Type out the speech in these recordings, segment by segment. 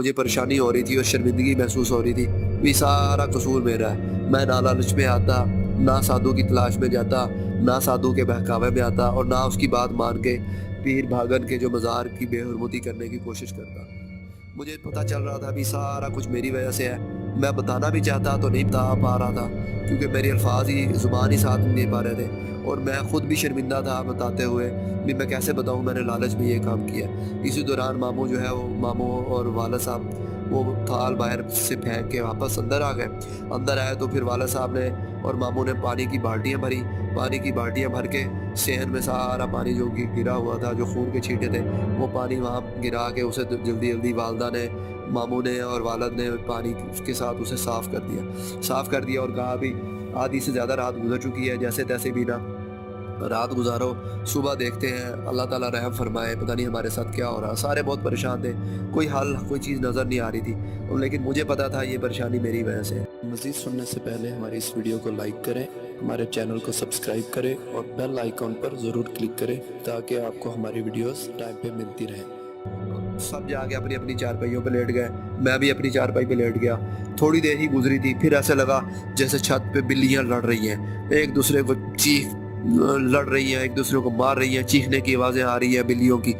مجھے پریشانی ہو رہی تھی اور شرمندگی محسوس ہو رہی تھی، بھی سارا قصور میرا ہے۔ میں نہ لالچ میں آتا، نہ سادھو کی تلاش میں جاتا، نہ سادھو کے بہکاوے میں آتا، اور نہ اس کی بات مان کے پیر بھاگن کے جو مزار کی بے حرمتی کرنے کی کوشش کرتا۔ مجھے پتہ چل رہا تھا بھی سارا کچھ میری وجہ سے ہے۔ میں بتانا بھی چاہتا تو نہیں بتا پا رہا تھا، کیونکہ میرے الفاظ ہی، زبان ہی ساتھ نہیں دے پا رہے تھے، اور میں خود بھی شرمندہ تھا بتاتے ہوئے بھی میں کیسے بتاؤں میں نے لالچ میں یہ کام کیا۔ اسی دوران ماموں جو ہے وہ ماموں اور والد صاحب وہ تھال باہر سے پھینک کے واپس اندر آ گئے۔ اندر آئے تو پھر والد صاحب نے اور ماموں نے پانی کی بالٹیاں بھری، پانی کی بالٹیاں بھر کے صحن میں سارا پانی جو گرا ہوا تھا، جو خون کے چھینٹے تھے، وہ پانی وہاں گرا کے اسے جلدی جلدی والدہ نے، ماموں نے اور والد نے پانی کے ساتھ اسے صاف کر دیا اور کہا بھی آدھی سے زیادہ رات گزر چکی ہے، جیسے تیسے بھی نا رات گزارو، صبح دیکھتے ہیں، اللہ تعالیٰ رحم فرمائے، پتہ نہیں ہمارے ساتھ کیا ہو رہا۔ سارے بہت پریشان تھے، کوئی حل کوئی چیز نظر نہیں آ رہی تھی، لیکن مجھے پتا تھا یہ پریشانی میری وجہ سے ہے۔ مزید سننے سے پہلے ہماری اس ویڈیو کو لائک کریں، ہمارے چینل کو سبسکرائب کریں اور بیل آئیکن پر ضرور کلک کریں تاکہ آپ کو ہماری ویڈیوز ٹائم پہ ملتی رہیں۔ سب جا کے اپنی اپنی چارپائیوں پہ لیٹ گئے، میں بھی اپنی چارپائی پہ لیٹ گیا۔ تھوڑی دیر ہی گزری تھی، پھر ایسے لگا جیسے چھت پہ بلیاں لڑ رہی ہیں، ایک دوسرے کو لڑ رہی ہیں، ایک دوسرے کو مار رہی ہیں، چیخنے کی آوازیں آ رہی ہیں بلیوں کی،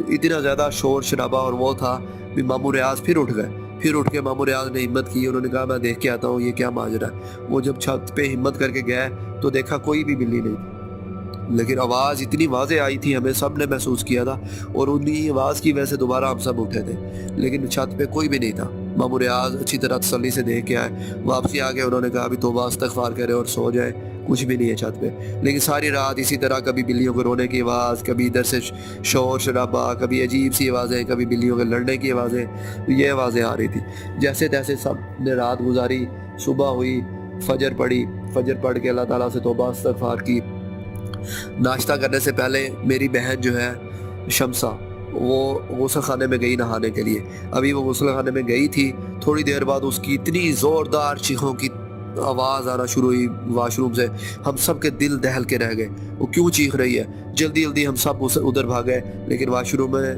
اتنا زیادہ شور شرابہ۔ اور وہ تھا بھی ماموں ریاض پھر اٹھ گئے، پھر اٹھ کے ماموں ریاض نے ہمت کی، انہوں نے کہا میں دیکھ کے آتا ہوں یہ کیا ماجرا ہے۔ وہ جب چھت پہ ہمت کر کے گئے تو دیکھا کوئی بھی بلی نہیں تھی، لیکن آواز اتنی واضح آئی تھی، ہمیں سب نے محسوس کیا تھا، اور انہی آواز کی وجہ سے دوبارہ ہم سب اٹھے تھے، لیکن چھت پہ کوئی بھی نہیں تھا۔ ماموں ریاض اچھی طرح تسلی سے دیکھ کے آئے، واپسی آ کے انہوں نے کہا بھی توبہ استغفار کرے اور سو جائے، کچھ بھی نہیں ہے چھت پہ۔ لیکن ساری رات اسی طرح کبھی بلیوں کو رونے کی آواز، کبھی ادھر سے شور شرابہ، کبھی عجیب سی آوازیں، کبھی بلیوں کے لڑنے کی آوازیں، یہ آوازیں آ رہی تھی۔ جیسے تیسے سب نے رات گزاری، صبح ہوئی، فجر پڑھی، فجر پڑھ کے اللہ تعالیٰ سے توبہ استغفار کی۔ ناشتہ کرنے سے پہلے میری بہن جو ہے شمسہ، وہ غسل خانے میں گئی نہانے کے لیے۔ ابھی وہ غسل خانے میں گئی تھی، تھوڑی دیر بعد اس کی اتنی زوردار چیخوں کی آواز آنا شروع ہوئی واش روم سے، ہم سب کے دل دہل کے رہ گئے، وہ کیوں چیخ رہی ہے۔ جلدی جلدی ہم سب ادھر بھاگے، لیکن واش روم میں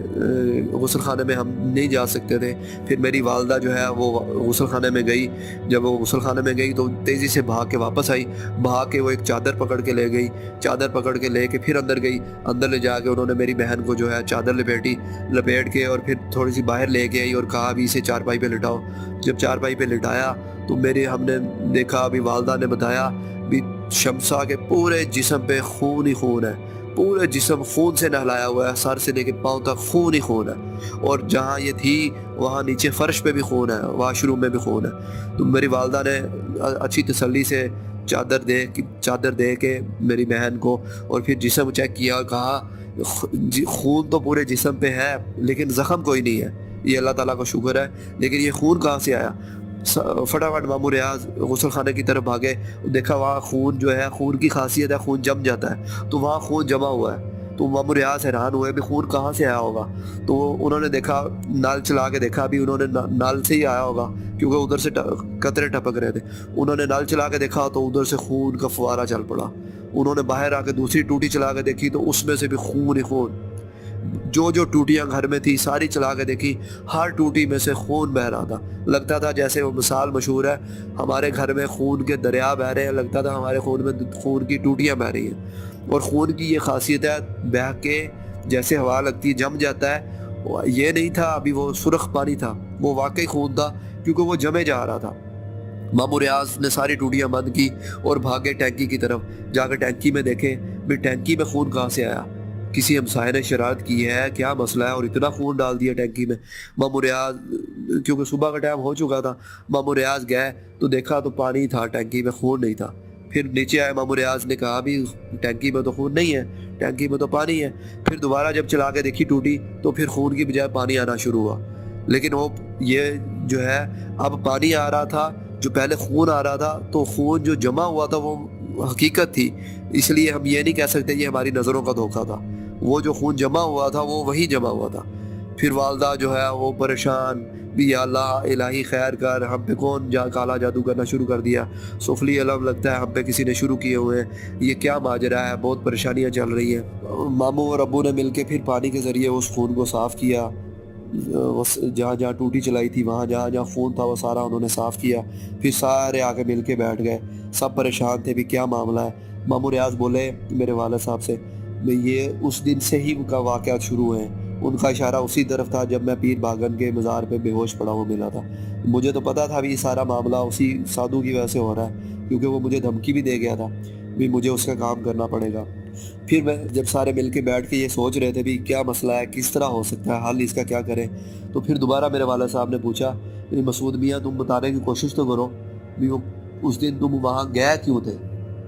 غسل خانے میں ہم نہیں جا سکتے تھے۔ پھر میری والدہ جو ہے وہ غسل خانے میں گئی، جب وہ غسل خانے میں گئی تو تیزی سے بھاگ کے واپس آئی، بھاگ کے وہ ایک چادر پکڑ کے لے گئی، چادر پکڑ کے لے کے پھر اندر گئی، اندر لے جا کے انہوں نے میری بہن کو جو ہے چادر لپیٹ کے اور پھر تھوڑی سی باہر لے کے آئی اور کہا بھی اسے چارپائی پہ لٹاؤ۔ جب چارپائی پہ لٹایا تو ہم نے دیکھا، بھی والدہ نے بتایا بھی شمسہ کے پورے جسم پہ خون ہی خون ہے، پورے جسم خون سے نہلایا ہوا ہے، سر سے لے کے پاؤں تک خون ہی خون ہے، اور جہاں یہ تھی وہاں نیچے فرش پہ بھی خون ہے، واش روم میں بھی خون ہے۔ تو میری والدہ نے اچھی تسلی سے چادر دے کے میری بہن کو، اور پھر جسم چیک کیا اور کہا خون تو پورے جسم پہ ہے لیکن زخم کوئی نہیں ہے، یہ اللہ تعالیٰ کا شکر ہے، لیکن یہ خون کہاں سے آیا۔ فٹافٹ ماموں ریاض غسل خانے کی طرف بھاگے، دیکھا وہاں خون جو ہے، خون کی خاصیت ہے خون جم جاتا ہے، تو وہاں خون جمع ہوا ہے۔ تو ماموں ریاض حیران ہوئے بھی خون کہاں سے آیا ہوگا، تو انہوں نے دیکھا، نل چلا کے دیکھا، بھی انہوں نے نل سے ہی آیا ہوگا کیونکہ ادھر سے قطرے ٹپک رہے تھے۔ انہوں نے نل چلا کے دیکھا تو ادھر سے خون کا فوارہ چل پڑا۔ انہوں نے باہر آ کے دوسری ٹوٹی چلا کے دیکھی تو اس میں سے بھی خون ہی خون، جو ٹوٹیاں گھر میں تھی ساری چلا کے دیکھی، ہر ٹوٹی میں سے خون بہہ رہا تھا۔ لگتا تھا جیسے وہ مثال مشہور ہے، ہمارے گھر میں خون کے دریا بہہ رہے ہیں، لگتا تھا ہمارے خون میں خون کی ٹوٹیاں بہہ رہی ہیں۔ اور خون کی یہ خاصیت ہے، بہہ کے جیسے ہوا لگتی ہے جم جاتا ہے، یہ نہیں تھا ابھی وہ سرخ پانی تھا، وہ واقعی خون تھا کیونکہ وہ جمے جا رہا تھا۔ ماموں ریاض نے ساری ٹوٹیاں بند کی اور بھاگے ٹینکی کی طرف، جا کے ٹینکی میں دیکھیں بھی ٹینکی میں خون کہاں سے آیا، کسی ہمسائے نے شرارت کی ہے، کیا مسئلہ ہے، اور اتنا خون ڈال دیا ٹینکی میں۔ ماموں ریاض کیونکہ صبح کا ٹائم ہو چکا تھا، ماموں ریاض گئے تو دیکھا تو پانی تھا ٹینکی میں، خون نہیں تھا۔ پھر نیچے آئے، ماموں ریاض نے کہا بھی ٹینکی میں تو خون نہیں ہے، ٹینکی میں تو پانی ہے۔ پھر دوبارہ جب چلا کے دیکھی ٹوٹی تو پھر خون کی بجائے پانی آنا شروع ہوا، لیکن وہ یہ جو ہے اب پانی آ رہا تھا، جو پہلے خون آ رہا تھا، تو خون جو جمع ہوا تھا وہ حقیقت تھی، اس لیے ہم یہ نہیں کہہ سکتے یہ ہماری نظروں کا دھوکہ تھا، وہ جو خون جمع ہوا تھا وہ وہی جمع ہوا تھا۔ پھر والدہ جو ہے وہ پریشان بھی، یا اللہ الہی خیر کر، ہم پہ کون کالا جادو کرنا شروع کر دیا، سفلی علم لگتا ہے ہم پہ کسی نے شروع کیے ہوئے ہیں، یہ کیا ماجرا ہے، بہت پریشانیاں چل رہی ہیں۔ ماموں اور ابو نے مل کے پھر پانی کے ذریعے اس خون کو صاف کیا، جہاں جہاں ٹوٹی چلائی تھی وہاں جہاں جہاں فون تھا وہ سارا انہوں نے صاف کیا. پھر سارے آ کے مل کے بیٹھ گئے. سب پریشان تھے بھی کیا معاملہ ہے. ماموں ریاض بولے میرے والد صاحب سے یہ اس دن سے ہی ان کا واقعات شروع ہوئے ہیں. ان کا اشارہ اسی طرف تھا جب میں پیر باغن کے مزار پہ بے ہوش پڑا ہوا ملا تھا. مجھے تو پتا تھا بھی یہ سارا معاملہ اسی سادھو کی وجہ سے ہو رہا ہے, کیونکہ وہ مجھے دھمکی بھی دے گیا تھا بھی مجھے اس کا کام کرنا پڑے گا. پھر میں جب سارے مل کے بیٹھ کے یہ سوچ رہے تھے بھی کیا مسئلہ ہے, کس طرح ہو سکتا ہے حل, اس کا کیا کریں, تو پھر دوبارہ میرے والد صاحب نے پوچھا مسعود میاں تم بتانے کی کوشش تو کرو بھی وہ اس دن تم وہاں گئے کیوں تھے,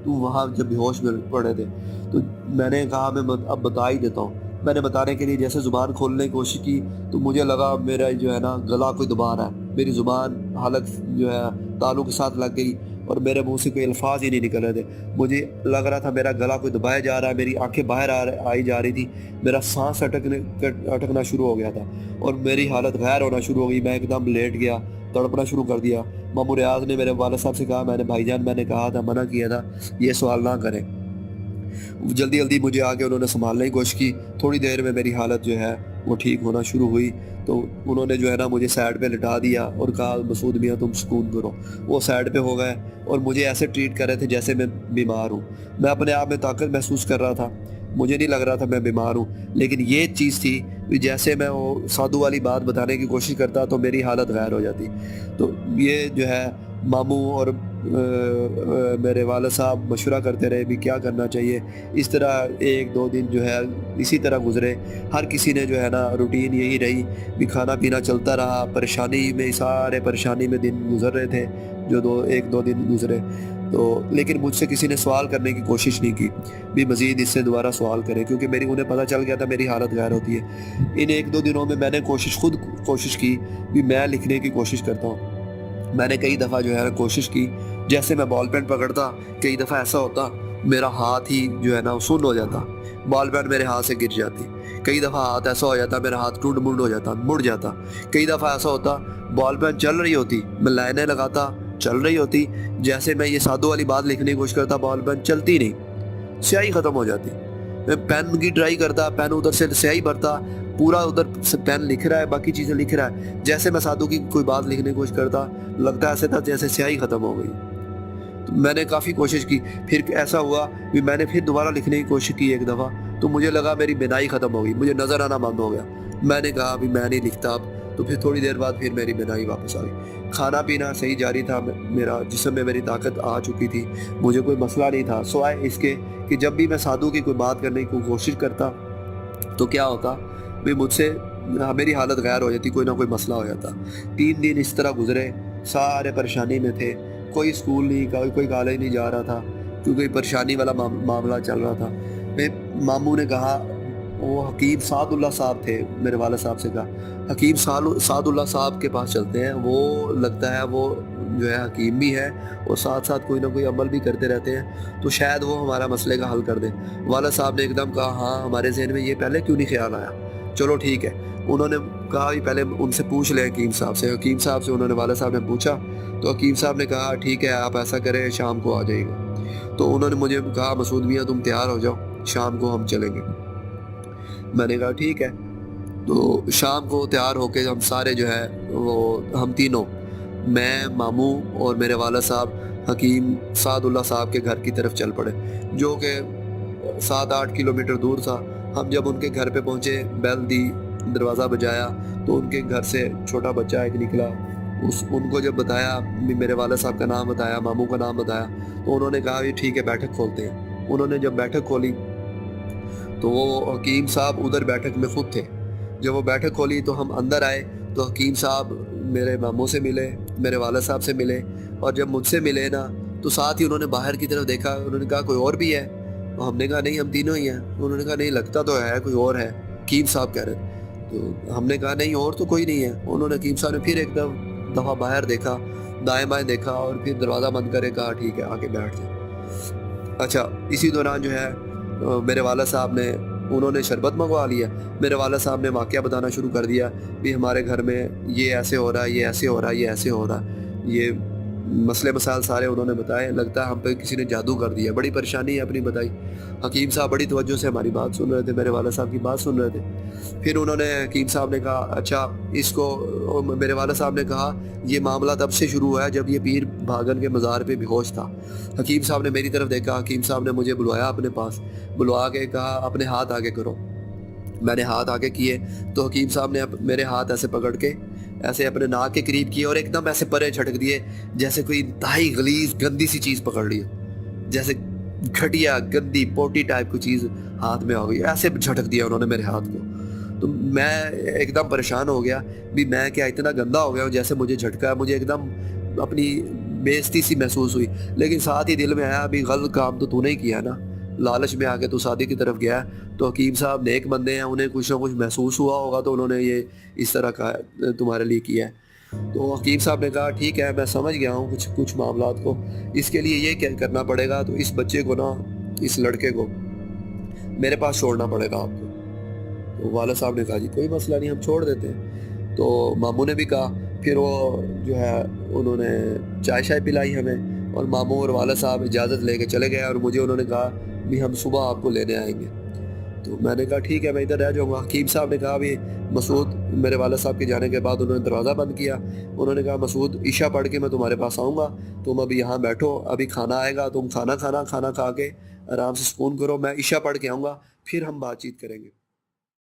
تم وہاں جب بے ہوش میں پڑے تھے. تو میں نے کہا میں اب بتا ہی دیتا ہوں. میں نے بتانے کے لیے جیسے زبان کھولنے کی کوشش کی تو مجھے لگا میرا جو ہے نا گلا کوئی دبا رہا ہے, میری زبان حلق جو ہے تالوں کے ساتھ لگ گئی اور میرے منہ سے کوئی الفاظ ہی نہیں نکل رہے تھے. مجھے لگ رہا تھا میرا گلا کوئی دبایا جا رہا ہے, میری آنکھیں باہر آئی جا رہی تھی, میرا سانس اٹکنا شروع ہو گیا تھا اور میری حالت غیر ہونا شروع ہو گئی. میں ایک دم لیٹ گیا, تڑپنا شروع کر دیا. ماموں ریاض نے میرے والد صاحب سے کہا میں نے بھائی جان میں نے کہا تھا منع کیا تھا یہ سوال نہ کریں. جلدی جلدی مجھے آگے انہوں نے سنبھالنے کی کوشش کی. تھوڑی دیر میں میری حالت جو ہے وہ ٹھیک ہونا شروع ہوئی تو انہوں نے جو ہے نا مجھے سائڈ پہ لٹا دیا اور کہا مسعود میاں تم سکون کرو. وہ سائڈ پہ ہو گئے اور مجھے ایسے ٹریٹ کر رہے تھے جیسے میں بیمار ہوں. میں اپنے آپ میں طاقت محسوس کر رہا تھا, مجھے نہیں لگ رہا تھا میں بیمار ہوں, لیکن یہ چیز تھی کہ جیسے میں وہ سادھو والی بات بتانے کی کوشش کرتا تو میری حالت غیر ہو جاتی. تو یہ جو ہے ماموں اور میرے والد صاحب مشورہ کرتے رہے بھی کیا کرنا چاہیے. اس طرح ایک دو دن جو ہے اسی طرح گزرے. ہر کسی نے جو ہے نا روٹین یہی رہی بھی کھانا پینا چلتا رہا. پریشانی میں سارے پریشانی میں دن گزر رہے تھے جو ایک دو دن گزرے تو, لیکن مجھ سے کسی نے سوال کرنے کی کوشش نہیں کی بھی مزید اس سے دوبارہ سوال کریں, کیونکہ انہیں پتہ چل گیا تھا میری حالت غیر ہوتی ہے. ان ایک دو دنوں میں نے خود کوشش کی بھی میں لکھنے کی کوشش کرتا ہوں. میں نے کئی دفعہ جو ہے کوشش کی, جیسے میں بال پین پکڑتا کئی دفعہ ایسا ہوتا میرا ہاتھ ہی جو ہے نا سن ہو جاتا, بال پین میرے ہاتھ سے گر جاتی. کئی دفعہ ہاتھ ایسا ہو جاتا میرا ہاتھ ٹوٹ منڈ ہو جاتا, مڑ جاتا. کئی دفعہ ایسا ہوتا بال پین چل رہی ہوتی, میں لائنیں لگاتا چل رہی ہوتی, جیسے میں یہ سادھو والی بات لکھنے کی کوشش کرتا بال پین چلتی نہیں, سیاہی ختم ہو جاتی. میں پین کی ٹرائی کرتا, پین ادھر سے سیاہی بھرتا, پورا ادھر سے پین لکھ رہا ہے باقی چیزیں لکھ رہا ہے, جیسے میں سادھو کی کوئی بات لکھنے کی کوشش کرتا لگتا ایسے تھا جیسے سیاہی ختم ہو گئی. تو میں نے کافی کوشش کی. پھر ایسا ہوا کہ میں نے پھر دوبارہ لکھنے کی کوشش کی ایک دفعہ تو مجھے لگا میری بینائی ختم ہو گئی, مجھے نظر آنا بند ہو گیا. میں نے کہا بھی میں نہیں لکھتا اب. تو پھر تھوڑی دیر بعد پھر میری بینائی واپس آ گئی. کھانا پینا صحیح جاری تھا, میرا جسم میں میری طاقت آ چکی تھی, مجھے کوئی مسئلہ نہیں تھا سوائے اس کے کہ جب بھی میں سادھو کی کوئی بات کرنے کی کوشش کرتا تو کیا ہوتا بھی مجھ سے میری حالت غیر ہو جاتی, کوئی نہ کوئی مسئلہ ہو جاتا. 3 دن اس طرح گزرے, سارے پریشانی میں تھے. کوئی اسکول نہیں, کوئی کالج نہیں جا رہا تھا کیونکہ پریشانی والا معاملہ چل رہا تھا. پھر ماموں نے کہا, وہ حکیم سعد اللہ صاحب تھے, میرے والد صاحب سے کہا حکیم سعد اللہ صاحب کے پاس چلتے ہیں, وہ لگتا ہے وہ جو ہے حکیم بھی ہے اور ساتھ ساتھ کوئی نہ کوئی عمل بھی کرتے رہتے ہیں, تو شاید وہ ہمارا مسئلے کا حل کر دیں. والد صاحب نے ایک دم کہا ہاں ہمارے ذہن میں یہ پہلے کیوں نہیں خیال آیا, چلو ٹھیک ہے. انہوں نے کہا بھی پہلے ان سے پوچھ لیں حکیم صاحب سے. حکیم صاحب سے انہوں نے والد صاحب نے پوچھا تو حکیم صاحب نے کہا ٹھیک ہے آپ ایسا کریں شام کو آ جائیے گا. تو انہوں نے مجھے کہا مسعود میاں تم تیار ہو جاؤ شام کو ہم چلیں گے. میں نے کہا ٹھیک ہے. تو شام کو تیار ہو کے ہم سارے جو ہے وہ ہم تینوں, میں ماموں اور میرے والد صاحب حکیم سعد اللہ صاحب کے گھر کی طرف چل پڑے جو کہ 7-8 کلومیٹر دور تھا. ہم جب ان کے گھر پہ پہنچے, بیل دی, دروازہ بجایا تو ان کے گھر سے چھوٹا بچہ ایک نکلا. ان کو جب بتایا, میرے والد صاحب کا نام بتایا, ماموں کا نام بتایا, تو انہوں نے کہا بھی ٹھیک ہے بیٹھک کھولتے ہیں. انہوں نے جب بیٹھک کھولی تو وہ حکیم صاحب ادھر بیٹھک میں خود تھے. جب وہ بیٹھک کھولی تو ہم اندر آئے تو حکیم صاحب میرے ماموں سے ملے, میرے والد صاحب سے ملے, اور جب مجھ سے ملے نا تو ساتھ ہی انہوں نے باہر کی طرف دیکھا. انہوں نے کہا کوئی اور بھی ہے؟ تو ہم نے کہا نہیں ہم تینوں ہی ہیں. انہوں نے کہا نہیں لگتا تو ہے کوئی اور ہے, حکیم صاحب کہہ رہے. تو ہم نے کہا نہیں اور تو کوئی نہیں ہے. انہوں نے حکیم صاحب نے پھر ایک دفعہ باہر دیکھا, دائیں بائیں دیکھا اور پھر دروازہ بند کرے کہا ٹھیک ہے آ کے بیٹھ جائے. اچھا اسی دوران جو ہے میرے والد صاحب نے, انہوں نے شربت منگوا لیا. میرے والد صاحب نے واقعہ بتانا شروع کر دیا بھی ہمارے گھر میں یہ ایسے ہو رہا ہے, یہ ایسے ہو رہا ہے, یہ ایسے ہو رہا ہے, یہ مسئلے مسائل سارے انہوں نے بتائے. لگتا ہے ہم پہ کسی نے جادو کر دیا. بڑی پریشانی ہے اپنی بتائی. حکیم صاحب بڑی توجہ سے ہماری بات سن رہے تھے, میرے والد صاحب کی بات سن رہے تھے. پھر انہوں نے حکیم صاحب نے کہا اچھا اس کو, میرے والد صاحب نے کہا یہ معاملہ تب سے شروع ہوا ہے جب یہ پیر بھاگن کے مزار پہ بے ہوش تھا. حکیم صاحب نے میری طرف دیکھا, حکیم صاحب نے مجھے بلوایا اپنے پاس, بلوا کے کہا اپنے ہاتھ آگے کرو. میں نے ہاتھ آگے کیے تو حکیم صاحب نے میرے ہاتھ ایسے پکڑ کے ایسے اپنے ناک کے قریب کیے اور ایک دم ایسے پرے جھٹک دیے جیسے کوئی انتہائی غلیظ گندی سی چیز پکڑ لی ہو, جیسے گھٹیا گندی پوٹی ٹائپ کی چیز ہاتھ میں آ گئی. ایسے جھٹک دیا انہوں نے میرے ہاتھ کو. تو میں ایک دم پریشان ہو گیا بھی میں کیا اتنا گندا ہو گیا ہوں جیسے مجھے جھٹکا ہے. مجھے ایک دم اپنی بےعزتی سی محسوس ہوئی, لیکن ساتھ ہی دل میں آیا بھی غلط کام تو نے ہی کیا نا, لالچ میں آ کے تو شادی کی طرف گیا. تو حکیم صاحب نیک بندے ہیں, انہیں کچھ نہ کچھ محسوس ہوا ہوگا تو انہوں نے یہ اس طرح کا تمہارے لیے کیا ہے. تو حکیم صاحب نے کہا ٹھیک ہے میں سمجھ گیا ہوں کچھ معاملات کو, اس کے لیے یہ کرنا پڑے گا تو اس بچے کو نا, اس لڑکے کو میرے پاس چھوڑنا پڑے گا آپ کو. تو والد صاحب نے کہا جی کوئی مسئلہ نہیں, ہم چھوڑ دیتے ہیں. تو ماموں نے بھی کہا. پھر وہ جو ہے انہوں نے چائے پلائی ہمیں, اور ماموں اور والد صاحب اجازت لے کے چلے گئے. اور مجھے انہوں نے کہا بھی ہم صبح آپ کو لینے آئیں گے. تو میں نے کہا ٹھیک ہے میں ادھر رہ جاؤں گا. حکیم صاحب نے کہا بھی مسعود, میرے والد صاحب کے جانے کے بعد انہوں نے دروازہ بند کیا. انہوں نے کہا مسعود عشاء پڑھ کے میں تمہارے پاس آؤں گا, تم ابھی یہاں بیٹھو, ابھی کھانا آئے گا, تم کھانا کھا کے آرام سے سکون کرو, میں عشاء پڑھ کے آؤں گا, پھر ہم بات چیت کریں گے.